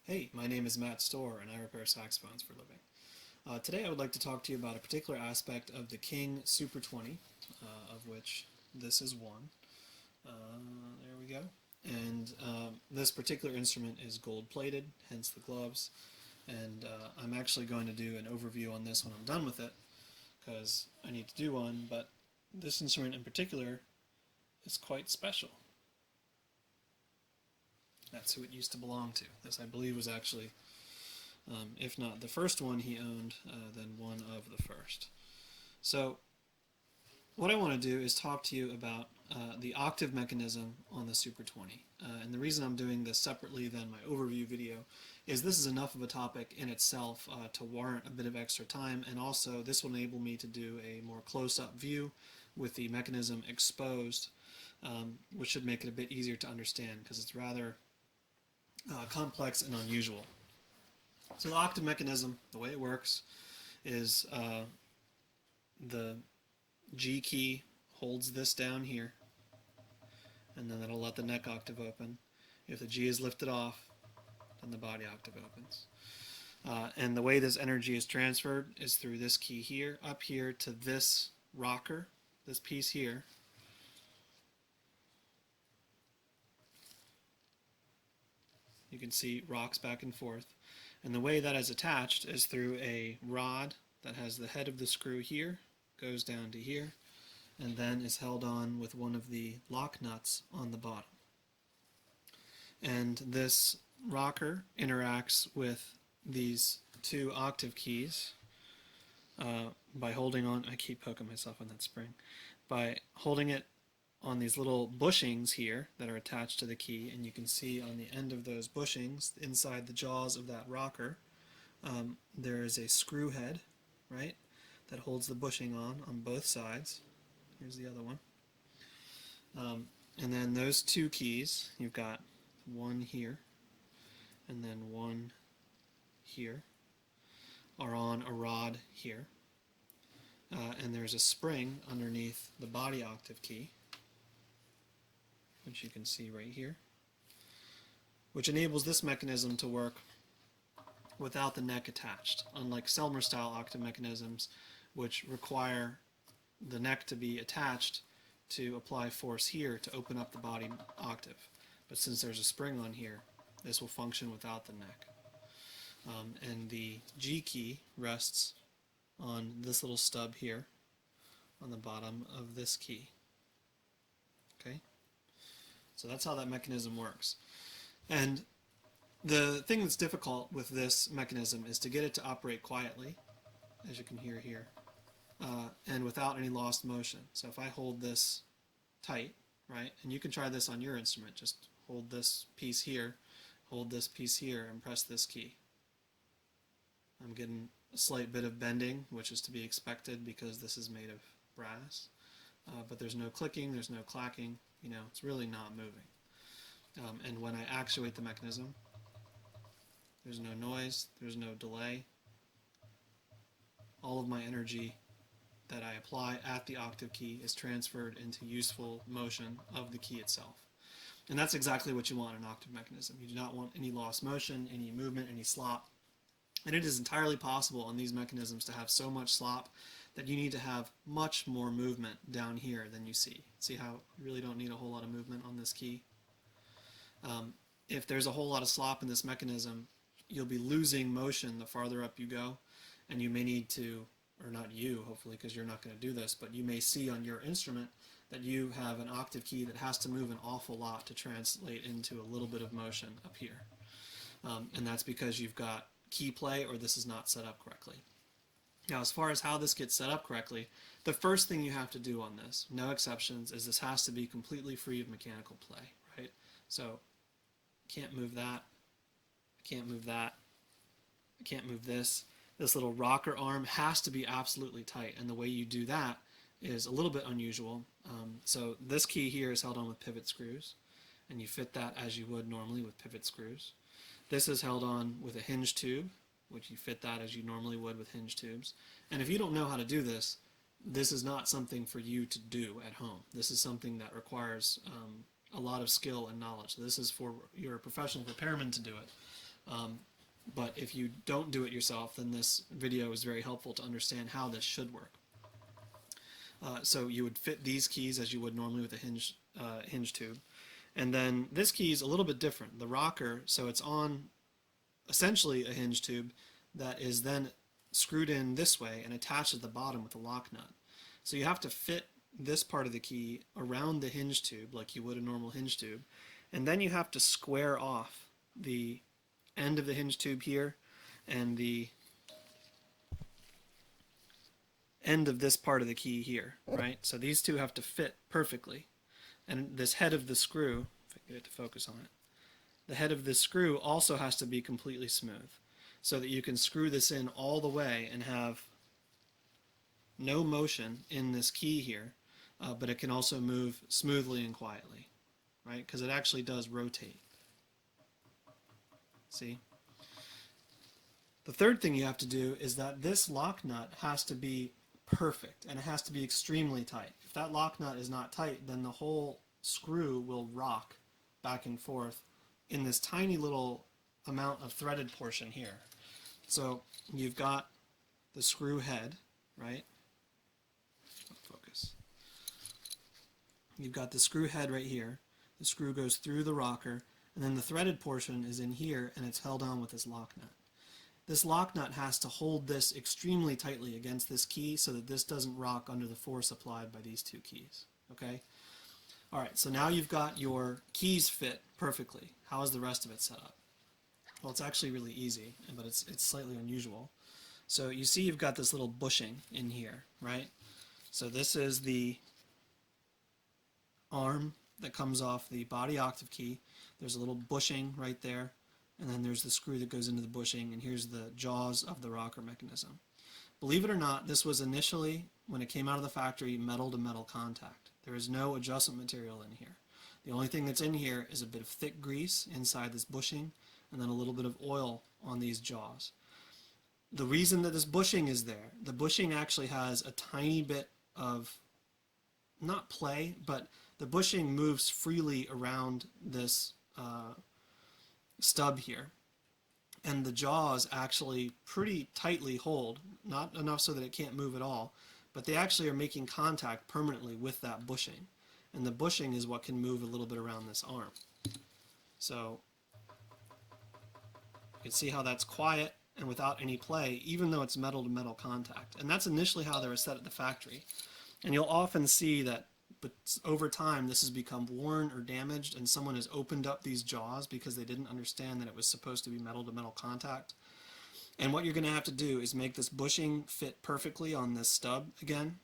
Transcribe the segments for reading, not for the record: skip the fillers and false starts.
Hey, my name is Matt Stohrer and I repair saxophones for a living. Today I would like to talk to you about a particular aspect of the King Super 20, of which this is one. There we go. And this particular instrument is gold plated, hence the gloves. And I'm actually going to do an overview on this when I'm done with it, because I need to do one, but this instrument in particular is quite special. That's who it used to belong to. This, I believe, was actually if not the first one he owned, then one of the first. So what I want to do is talk to you about the octave mechanism on the Super 20. And the reason I'm doing this separately than my overview video is this is enough of a topic in itself to warrant a bit of extra time, and also this will enable me to do a more close-up view with the mechanism exposed, which should make it a bit easier to understand because it's rather complex and unusual. So the octave mechanism, the way it works, is the G key holds this down here, and then that'll let the neck octave open. If the G is lifted off, then the body octave opens. And the way this energy is transferred is through this key here, up here to this rocker, this piece here. You can see rocks back and forth. And the way that is attached is through a rod that has the head of the screw here, goes down to here, and then is held on with one of the lock nuts on the bottom. And this rocker interacts with these two octave keys by holding on, I keep poking myself on that spring, by holding it on these little bushings here that are attached to the key, and you can see on the end of those bushings, inside the jaws of that rocker, there is a screw head, right, that holds the bushing on both sides. Here's the other one. And then those two keys, you've got one here and then one here, are on a rod here. And there's a spring underneath the body octave key, which you can see right here, which enables this mechanism to work without the neck attached, unlike Selmer-style octave mechanisms, which require the neck to be attached to apply force here to open up the body octave. But since there's a spring on here, this will function without the neck. And the G key rests on this little stub here on the bottom of this key. Okay? So that's how that mechanism works. And the thing that's difficult with this mechanism is to get it to operate quietly, as you can hear here, and without any lost motion. So if I hold this tight, right, and you can try this on your instrument, just hold this piece here, hold this piece here, and press this key. I'm getting a slight bit of bending, which is to be expected because this is made of brass, but there's no clicking, there's no clacking, it's really not moving. And when I actuate the mechanism, there's no noise, there's no delay. All of my energy that I apply at the octave key is transferred into useful motion of the key itself. And that's exactly what you want in an octave mechanism. You do not want any lost motion, any movement, any slop. And it is entirely possible on these mechanisms to have so much slop that you need to have much more movement down here than you see. See how you really don't need a whole lot of movement on this key? If there's a whole lot of slop in this mechanism, you'll be losing motion the farther up you go, and you may need to, or not you, hopefully, because you're not going to do this, but you may see on your instrument that you have an octave key that has to move an awful lot to translate into a little bit of motion up here. And that's because you've got key play or this is not set up correctly. Now, as far as how this gets set up correctly, the first thing you have to do on this, no exceptions, is this has to be completely free of mechanical play, right? So, can't move that, can't move that, I can't move this. This little rocker arm has to be absolutely tight, and the way you do that is a little bit unusual. So this key here is held on with pivot screws, and you fit that as you would normally with pivot screws. This is held on with a hinge tube, which you fit that as you normally would with hinge tubes. And if you don't know how to do this, this is not something for you to do at home. This is something that requires a lot of skill and knowledge. This is for your professional repairman to do it. But if you don't do it yourself, then this video is very helpful to understand how this should work. So you would fit these keys as you would normally with a hinge tube. And then this key is a little bit different. The rocker, so it's on essentially a hinge tube that is then screwed in this way and attached at the bottom with a lock nut. So you have to fit this part of the key around the hinge tube like you would a normal hinge tube, and then you have to square off the end of the hinge tube here and the end of this part of the key here, right? So these two have to fit perfectly. And this head of the screw, if I can get it to focus on it, the head of the screw also has to be completely smooth so that you can screw this in all the way and have no motion in this key here, but it can also move smoothly and quietly, right? Because it actually does rotate. See? The third thing you have to do is that this lock nut has to be perfect, and it has to be extremely tight. If that lock nut is not tight, then the whole screw will rock back and forth in this tiny little amount of threaded portion here. So you've got the screw head, right? Focus. You've got the screw head right here. The screw goes through the rocker, and then the threaded portion is in here, and it's held on with this lock nut. This lock nut has to hold this extremely tightly against this key so that this doesn't rock under the force applied by these two keys. Okay? Alright, so now you've got your keys fit perfectly. How is the rest of it set up? Well, it's actually really easy, but it's slightly unusual. So you see you've got this little bushing in here, right? So this is the arm that comes off the body octave key. There's a little bushing right there. And then there's the screw that goes into the bushing, and here's the jaws of the rocker mechanism. Believe it or not, this was initially, when it came out of the factory, metal-to-metal contact. There is no adjustment material in here. The only thing that's in here is a bit of thick grease inside this bushing, and then a little bit of oil on these jaws. The reason that this bushing is there, the bushing actually has a tiny bit of, not play, but the bushing moves freely around this stub here, and the jaws actually pretty tightly hold, not enough so that it can't move at all, but they actually are making contact permanently with that bushing, and the bushing is what can move a little bit around this arm. So you can see how that's quiet and without any play, even though it's metal to metal contact, and that's initially how they were set at the factory. And you'll often see that, but over time this has become worn or damaged, and someone has opened up these jaws because they didn't understand that it was supposed to be metal to metal contact. And what you're going to have to do is make this bushing fit perfectly on this stub again,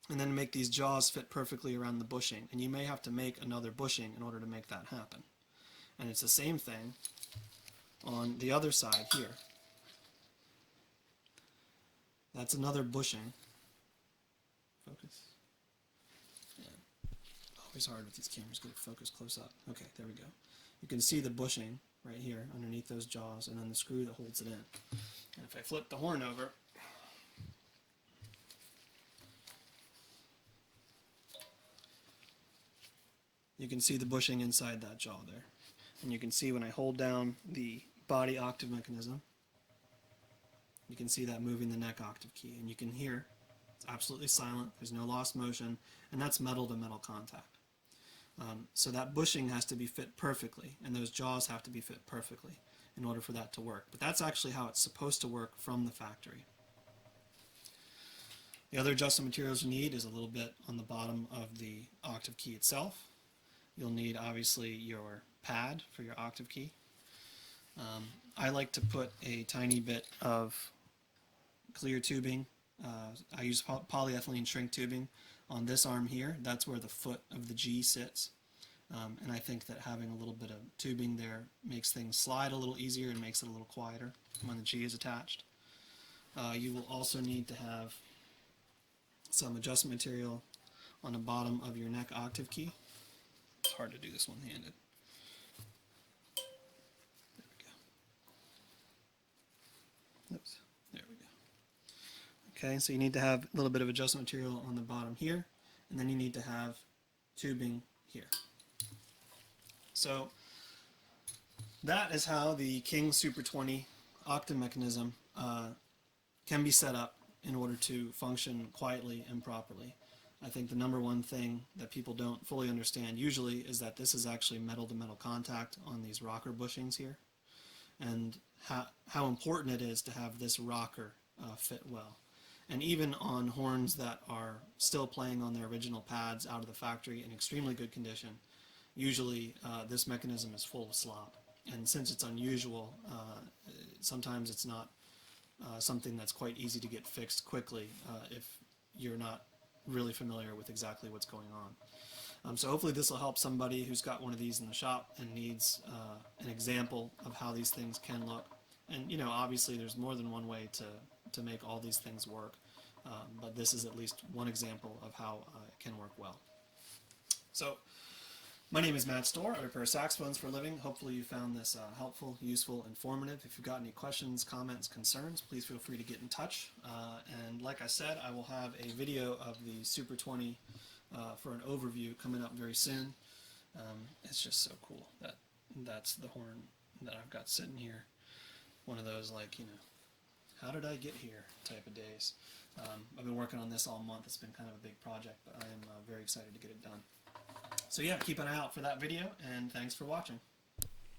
and then make these jaws fit perfectly around the bushing. And you may have to make another bushing in order to make that happen. And it's the same thing on the other side here. That's another bushing. Focus. Always hard with these cameras, get it focused close up. Okay, there we go. You can see the bushing right here underneath those jaws, and then the screw that holds it in. And if I flip the horn over, you can see the bushing inside that jaw there. And you can see when I hold down the body octave mechanism, you can see that moving the neck octave key. And you can hear it's absolutely silent, there's no lost motion, and that's metal to metal contact. So that bushing has to be fit perfectly, and those jaws have to be fit perfectly in order for that to work. But that's actually how it's supposed to work from the factory. The other adjustment materials you need is a little bit on the bottom of the octave key itself. You'll need obviously your pad for your octave key. I like to put a tiny bit of clear tubing. I use polyethylene shrink tubing on this arm here. That's where the foot of the G sits. And I think that having a little bit of tubing there makes things slide a little easier and makes it a little quieter when the G is attached. You will also need to have some adjustment material on the bottom of your neck octave key. It's hard to do this one-handed. There we go. Oops. There we go. Okay, so you need to have a little bit of adjustment material on the bottom here, and then you need to have tubing here. So that is how the King Super 20 octave mechanism can be set up in order to function quietly and properly. I think the number one thing that people don't fully understand usually is that this is actually metal-to-metal contact on these rocker bushings here, and how important it is to have this rocker fit well. And even on horns that are still playing on their original pads out of the factory in extremely good condition, usually this mechanism is full of slop. And since it's unusual, sometimes it's not something that's quite easy to get fixed quickly if you're not really familiar with exactly what's going on. So hopefully this will help somebody who's got one of these in the shop and needs an example of how these things can look. And you know, obviously there's more than one way to make all these things work, but this is at least one example of how it can work well. So my name is Matt Stohrer. I repair saxophones for a living. Hopefully you found this helpful, useful, informative. If you've got any questions, comments, concerns, please feel free to get in touch. And like I said, I will have a video of the Super 20 for an overview coming up very soon. It's just so cool that that's the horn that I've got sitting here. One of those, like, you know, how did I get here type of days. I've been working on this all month. It's been kind of a big project, but I am very excited to get it done. So yeah, keep an eye out for that video, and thanks for watching.